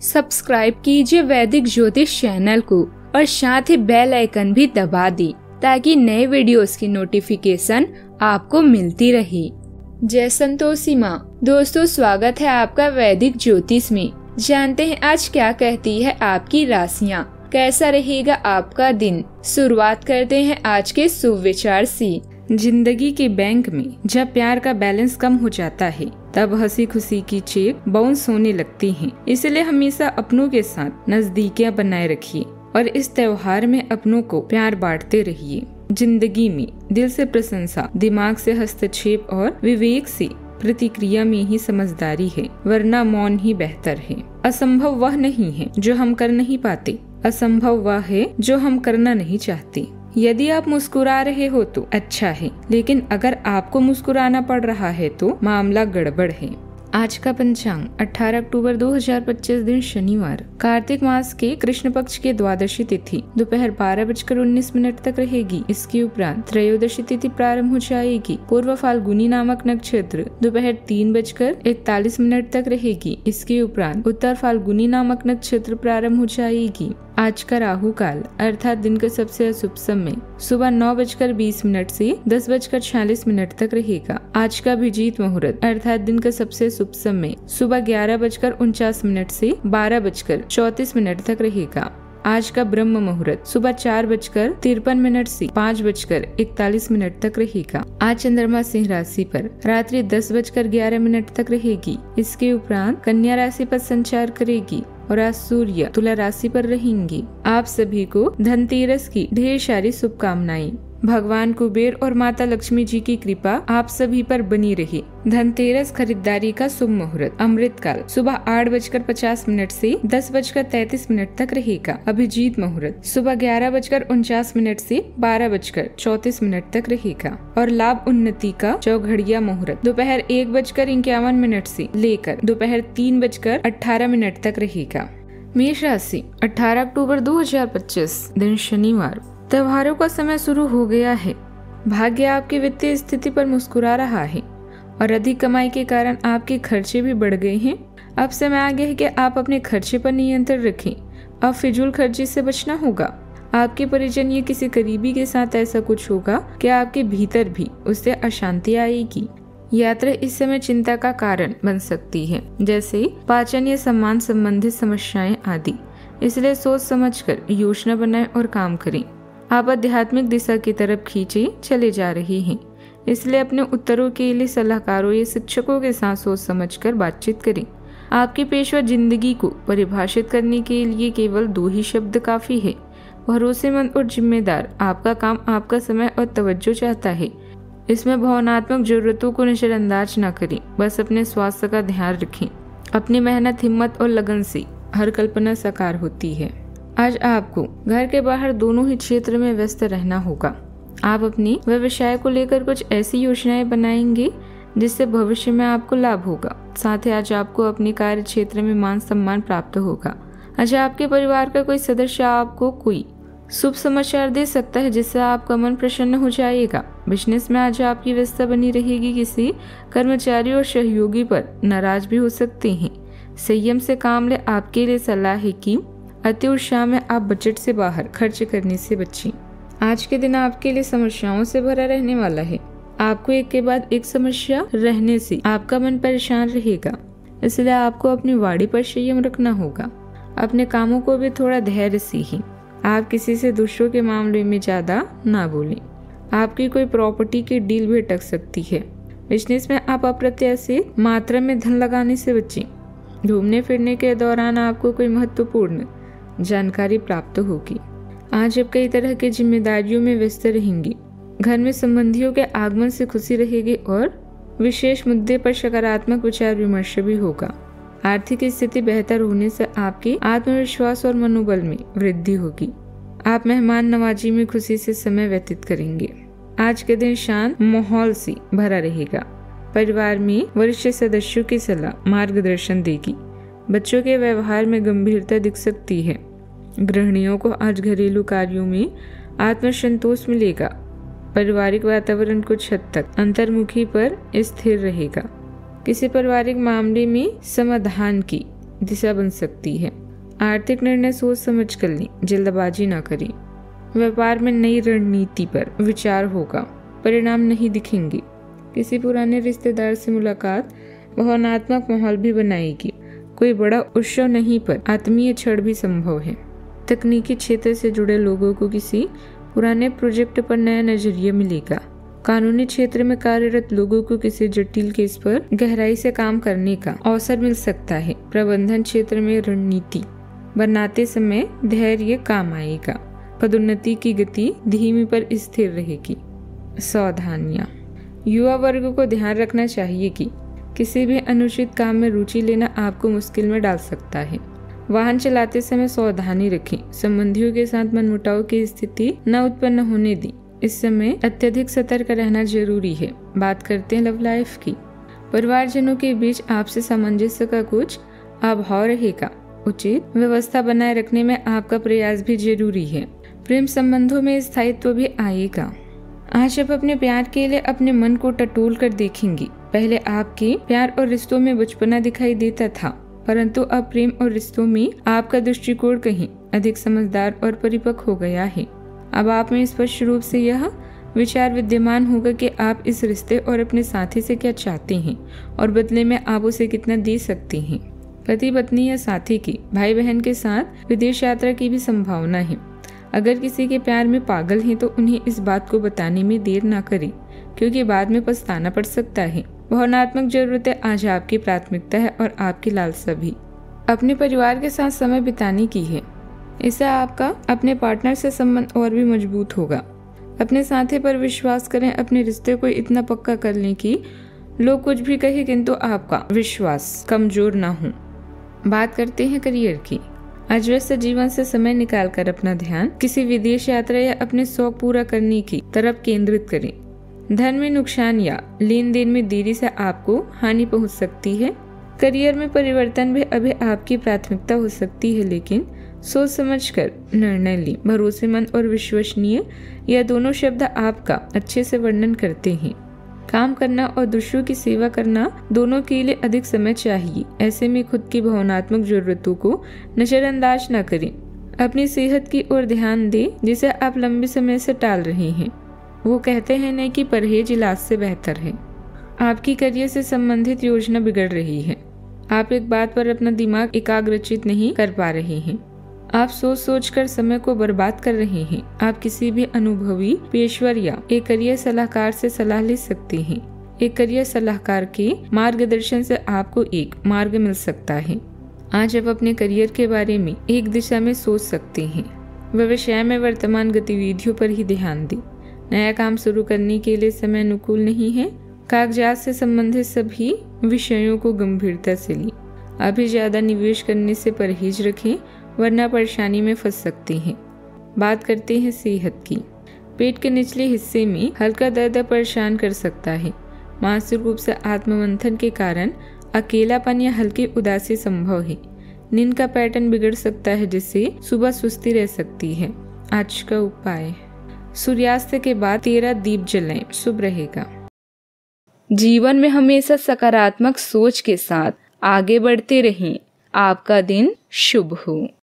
Subscribe कीजिए वैदिक ज्योतिष चैनल को और साथ ही बेल आइकन भी दबा दी ताकि नए वीडियोस की नोटिफिकेशन आपको मिलती रहे। जय संतोषी माँ। दोस्तों, स्वागत है आपका वैदिक ज्योतिष में। जानते हैं आज क्या कहती है आपकी राशियाँ, कैसा रहेगा आपका दिन। शुरुआत करते हैं आज के शुभ विचार से। जिंदगी के बैंक में जब प्यार का बैलेंस कम हो जाता है तब हंसी खुशी की चेक बाउंस होने लगती हैं। इसलिए हमेशा अपनों के साथ नजदीकियां बनाए रखिए और इस त्योहार में अपनों को प्यार बांटते रहिए। जिंदगी में दिल से प्रशंसा, दिमाग से हस्तक्षेप और विवेक से प्रतिक्रिया में ही समझदारी है, वरना मौन ही बेहतर है। असंभव वह नहीं है जो हम कर नहीं पाते, असंभव वह है जो हम करना नहीं चाहते। यदि आप मुस्कुरा रहे हो तो अच्छा है, लेकिन अगर आपको मुस्कुराना पड़ रहा है तो मामला गड़बड़ है। आज का पंचांग 18 अक्टूबर 2025 दिन शनिवार, कार्तिक मास के कृष्ण पक्ष के द्वादशी तिथि दोपहर 12:19 तक रहेगी। इसके उपरांत त्रयोदशी तिथि प्रारंभ हो जाएगी। पूर्व फाल्गुनी नामक नक्षत्र दोपहर 3:41 तक रहेगी। इसके उपरांत उत्तर फाल्गुनी नामक नक्षत्र प्रारंभ हो जाएगी। आज का राहु काल अर्थात दिन का सबसे अशुभ समय सुबह 9:20 से 10:46 तक रहेगा। आज का अभिजीत मुहूर्त अर्थात दिन का सबसे शुभ समय सुबह 11:49 से 12:34 तक रहेगा। आज का ब्रह्म मुहूर्त सुबह 4:53 से 5:41 तक रहेगा। आज चंद्रमा सिंह राशि पर रात्रि 10:11 तक रहेगी। इसके उपरांत कन्या राशि पर संचार करेगी और आज सूर्य तुला राशि पर रहेंगे। आप सभी को धनतेरस की ढेर सारी शुभकामनाएं। भगवान कुबेर और माता लक्ष्मी जी की कृपा आप सभी पर बनी रहे। धनतेरस खरीदारी का शुभ मुहूर्त अमृत काल सुबह 8:50 से 10:33 तक रहेगा। अभिजीत मुहूर्त सुबह 11:49 से 12:34 तक रहेगा और लाभ उन्नति का चौघड़िया मुहूर्त दोपहर 1:51 से लेकर दोपहर 3:18 तक रहेगा। मेष राशि 18 अक्टूबर 2025 दिन शनिवार, त्योहारों का समय शुरू हो गया है। भाग्य आपकी वित्तीय स्थिति पर मुस्कुरा रहा है और अधिक कमाई के कारण आपके खर्चे भी बढ़ गए हैं। अब समय आ गया है कि आप अपने खर्चे पर नियंत्रण रखें। अब फिजूल खर्ची से बचना होगा। आपके परिजन या किसी करीबी के साथ ऐसा कुछ होगा कि आपके भीतर भी उससे अशांति आएगी। यात्रा इस समय चिंता का कारण बन सकती है, जैसे पाचन या सम्मान संबंधित समस्याएं आदि। इसलिए सोच समझकर योजना बनाएं और काम करें। आप आध्यात्मिक दिशा की तरफ खींचे चले जा रहे हैं, इसलिए अपने उत्तरों के लिए सलाहकारों या शिक्षकों के साथ सोच समझकर बातचीत करें। आपकी पेशवा जिंदगी को परिभाषित करने के लिए केवल 2 ही शब्द काफी है, भरोसेमंद और जिम्मेदार। आपका काम आपका समय और तवज्जो चाहता है। इसमें भावनात्मक जरूरतों को नजरअंदाज न करें, बस अपने स्वास्थ्य का ध्यान रखें। अपनी मेहनत, हिम्मत और लगन से हर कल्पना साकार होती है। आज आपको घर के बाहर दोनों ही क्षेत्र में व्यस्त रहना होगा। आप अपने व्यवसाय को लेकर कुछ ऐसी योजनाएं बनाएंगे जिससे भविष्य में आपको लाभ होगा। साथ ही आज आपको अपने कार्य क्षेत्र में मान सम्मान प्राप्त होगा। आज आपके परिवार का कोई सदस्य आपको कोई शुभ समाचार दे सकता है जिससे आपका मन प्रसन्न हो जाएगा। बिजनेस में आज आपकी व्यस्तता बनी रहेगी। किसी कर्मचारी और सहयोगी पर नाराज भी हो सकते हैं। संयम से काम ले। आपके लिए सलाह है कि अति उत्साह में आप बजट से बाहर खर्च करने से बचें। आज के दिन आपके लिए समस्याओं से भरा रहने वाला है। आपको एक के बाद एक समस्या रहने से आपका मन परेशान रहेगा, इसलिए आपको अपनी वाणी पर संयम रखना होगा। अपने कामों को भी थोड़ा धैर्य से ही। आप किसी से दूसरों के मामले में ज्यादा ना बोलें। आपकी कोई प्रॉपर्टी की डील भी अटक सकती है। बिजनेस में आप अप्रत्याशित मात्रा में धन लगाने से बचें। घूमने फिरने के दौरान आपको कोई महत्वपूर्ण जानकारी प्राप्त होगी। आज आप कई तरह की जिम्मेदारियों में व्यस्त रहेंगे। घर में संबंधियों के आगमन से खुशी रहेगी और विशेष मुद्दे पर सकारात्मक विचार विमर्श भी होगा। आर्थिक स्थिति बेहतर होने से आपके आत्मविश्वास और मनोबल में वृद्धि होगी। आप मेहमान नवाजी में खुशी से समय व्यतीत करेंगे। आज के दिन शांत माहौल से भरा रहेगा। परिवार में वरिष्ठ सदस्यों की सलाह मार्गदर्शन देगी। बच्चों के व्यवहार में गंभीरता दिख सकती है। गृहिणियों को आज घरेलू कार्यों में आत्मसंतोष मिलेगा। पारिवारिक वातावरण कुछ हद तक अंतर्मुखी पर स्थिर रहेगा। किसी पारिवारिक मामले में समाधान की दिशा बन सकती है। आर्थिक निर्णय सोच समझ कर लें, जल्दबाजी ना करें। व्यापार में नई रणनीति पर विचार होगा, परिणाम नहीं दिखेंगे। किसी पुराने रिश्तेदार से मुलाकात भावनात्मक माहौल भी बनाएगी। कोई बड़ा उत्सव नहीं पर आत्मीय क्षण भी संभव है। तकनीकी क्षेत्र से जुड़े लोगों को किसी पुराने प्रोजेक्ट पर नया नजरिया मिलेगा। कानूनी क्षेत्र में कार्यरत लोगों को किसी जटिल केस पर गहराई से काम करने का अवसर मिल सकता है। प्रबंधन क्षेत्र में रणनीति बनाते समय धैर्य काम आएगा। पदोन्नति की गति धीमी पर स्थिर रहेगी। सावधानियां, युवा वर्ग को ध्यान रखना चाहिए कि किसी भी अनुचित काम में रुचि लेना आपको मुश्किल में डाल सकता है। वाहन चलाते समय सावधानी रखें। संबंधियों के साथ मनमुटाव की स्थिति न उत्पन्न होने दी। इस समय अत्यधिक सतर्क रहना जरूरी है। बात करते हैं लव लाइफ की। परिवारजनों के बीच आपसे सामंजस्य का कुछ अभाव रहेगा। उचित व्यवस्था बनाए रखने में आपका प्रयास भी जरूरी है। प्रेम संबंधों में स्थायित्व भी आएगा। आज आप अपने प्यार के लिए अपने मन को टटोल कर देखेंगी। पहले आपके प्यार और रिश्तों में बचपना दिखाई देता था, परंतु अब प्रेम और रिश्तों में आपका दृष्टिकोण कहीं अधिक समझदार और परिपक्व हो गया है। अब आप में स्पष्ट रूप से यह विचार विद्यमान होगा कि आप इस रिश्ते और अपने साथी से क्या चाहते हैं और बदले में आप उसे कितना दे सकते हैं। पति पत्नी या साथी की भाई बहन के साथ विदेश यात्रा की भी संभावना है। अगर किसी के प्यार में पागल हैं तो उन्हें इस बात को बताने में देर ना करें, क्योंकि बाद में पछताना पड़ सकता है। भावनात्मक जरूरतें आज आपकी प्राथमिकता है और आपकी लालसा भी अपने परिवार के साथ समय बिताने की है। इससे आपका अपने पार्टनर से संबंध और भी मजबूत होगा। अपने साथी पर विश्वास करें। अपने रिश्ते को इतना पक्का कर लें कि लोग कुछ भी कहे किंतु आपका विश्वास कमजोर ना हो। बात करते हैं करियर की। आज व्यस्त जीवन से समय निकालकर अपना ध्यान किसी विदेश यात्रा या अपने शौक पूरा करने की तरफ केंद्रित करें। धन में नुकसान या लेन देन में देरी से आपको हानि पहुंच सकती है। करियर में परिवर्तन भी अभी आपकी प्राथमिकता हो सकती है, लेकिन सोच समझकर निर्णय लें। भरोसेमंद और विश्वसनीय यह दोनों शब्द आपका अच्छे से वर्णन करते हैं। काम करना और दूसरों की सेवा करना दोनों के लिए अधिक समय चाहिए। ऐसे में खुद की भावनात्मक जरूरतों को नजरअंदाज न करें। अपनी सेहत की ओर ध्यान दें, जिसे आप लंबे समय से टाल रहे हैं। वो कहते हैं न कि परहेज इलाज से बेहतर है। आपकी करियर से संबंधित योजना बिगड़ रही है। आप एक बात पर अपना दिमाग एकाग्रचित नहीं कर पा रहे हैं। आप सोच सोच कर समय को बर्बाद कर रहे हैं। आप किसी भी अनुभवी पेशवर या एक करियर सलाहकार से सलाह ले सकते हैं। एक करियर सलाहकार के मार्गदर्शन से आपको एक मार्ग मिल सकता है। आज आप अपने करियर के बारे में एक दिशा में सोच सकते हैं। व्यवसाय में वर्तमान गतिविधियों पर ही ध्यान दें। नया काम शुरू करने के लिए समय अनुकूल नहीं है। कागजात से संबंधित सभी विषयों को गंभीरता से लें। अभी ज्यादा निवेश करने से परहेज रखें, वरना परेशानी में फंस सकते हैं। बात करते हैं सेहत की। पेट के निचले हिस्से में हल्का दर्द परेशान कर सकता है। मानसिक रूप से आत्ममंथन के कारण अकेलापन या हल्की उदासी संभव है। नींद का पैटर्न बिगड़ सकता है, जिससे सुबह सुस्ती रह सकती है। आज का उपाय, सूर्यास्त के बाद 13 दीप जलाएं, शुभ रहेगा। जीवन में हमेशा सकारात्मक सोच के साथ आगे बढ़ते रहें। आपका दिन शुभ हो।